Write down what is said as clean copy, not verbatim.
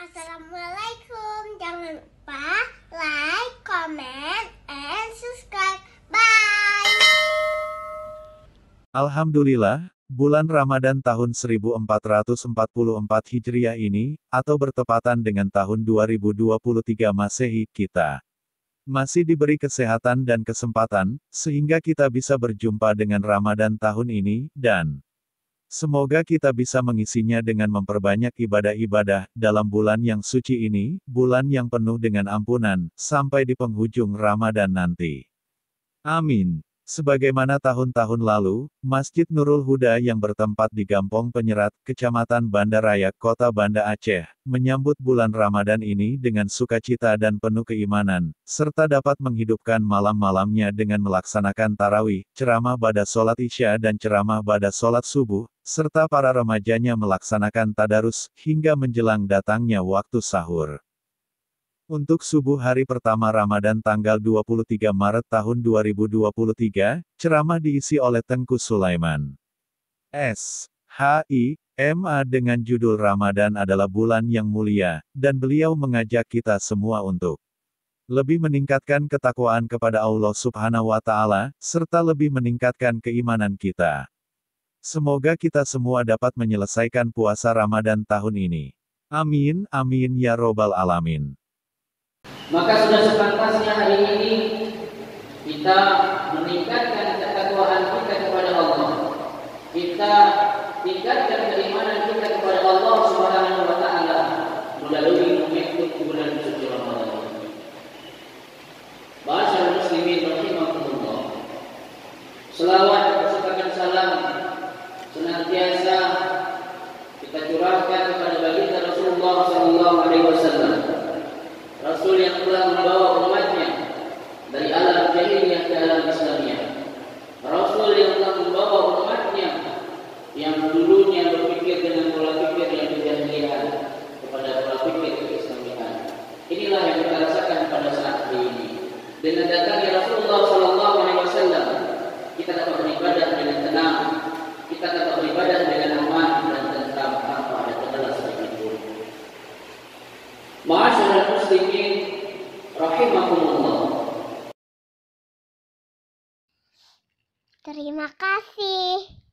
Assalamualaikum. Jangan lupa like, comment, and subscribe. Bye. Alhamdulillah, bulan Ramadan tahun 1444 Hijriah ini, atau bertepatan dengan tahun 2023 Masehi, kita masih diberi kesehatan dan kesempatan, sehingga kita bisa berjumpa dengan Ramadan tahun ini, dan semoga kita bisa mengisinya dengan memperbanyak ibadah-ibadah dalam bulan yang suci ini, bulan yang penuh dengan ampunan, sampai di penghujung Ramadan nanti. Amin. Sebagaimana tahun-tahun lalu, Masjid Nurul Huda yang bertempat di Gampong Penyerat, Kecamatan Banda Raya, Kota Banda Aceh, menyambut bulan Ramadan ini dengan sukacita dan penuh keimanan, serta dapat menghidupkan malam-malamnya dengan melaksanakan tarawih, ceramah pada sholat Isya dan ceramah pada sholat subuh, serta para remajanya melaksanakan tadarus, hingga menjelang datangnya waktu sahur. Untuk subuh hari pertama Ramadan tanggal 23 Maret tahun 2023, ceramah diisi oleh Tengku Sulaiman S.H.I.M.A. dengan judul Ramadan adalah bulan yang mulia, dan beliau mengajak kita semua untuk lebih meningkatkan ketakwaan kepada Allah Subhanahu wa Ta'ala, serta lebih meningkatkan keimanan kita. Semoga kita semua dapat menyelesaikan puasa Ramadan tahun ini. Amin, amin ya robbal alamin. Maka sudah sepantasnya hari ini kita meningkatkan ketakwaan kita kepada Allah. Kita tingkatkan keimanan kita kepada Allah Subhanahu wa Ta'ala melalui mengikuti bulan suci Ramadan ini. Ma'asyiral muslimin rahimakumullah. Selawat dan salam senantiasa kita curahkan kepada baginda Rasulullah sallallahu alaihi wasallam. Rasul yang telah membawa umatnya dari alam jahiliyah ke alam Islamiyah. Rasul yang telah membawa umatnya yang dulunya berpikir dengan pola pikir yang jahiliyah kepada pola pikir keislamian. Inilah yang kita rasakan pada saat ini. Dengan datangnya Rasulullah sallallahu alaihi wasallam, kita dapat beribadah dengan tenang, kita dapat beribadah dengan aman dan tentram tanpa ada kendala sedikit pun. Ma'asyiral muslimin rahimakumullah. Terima kasih.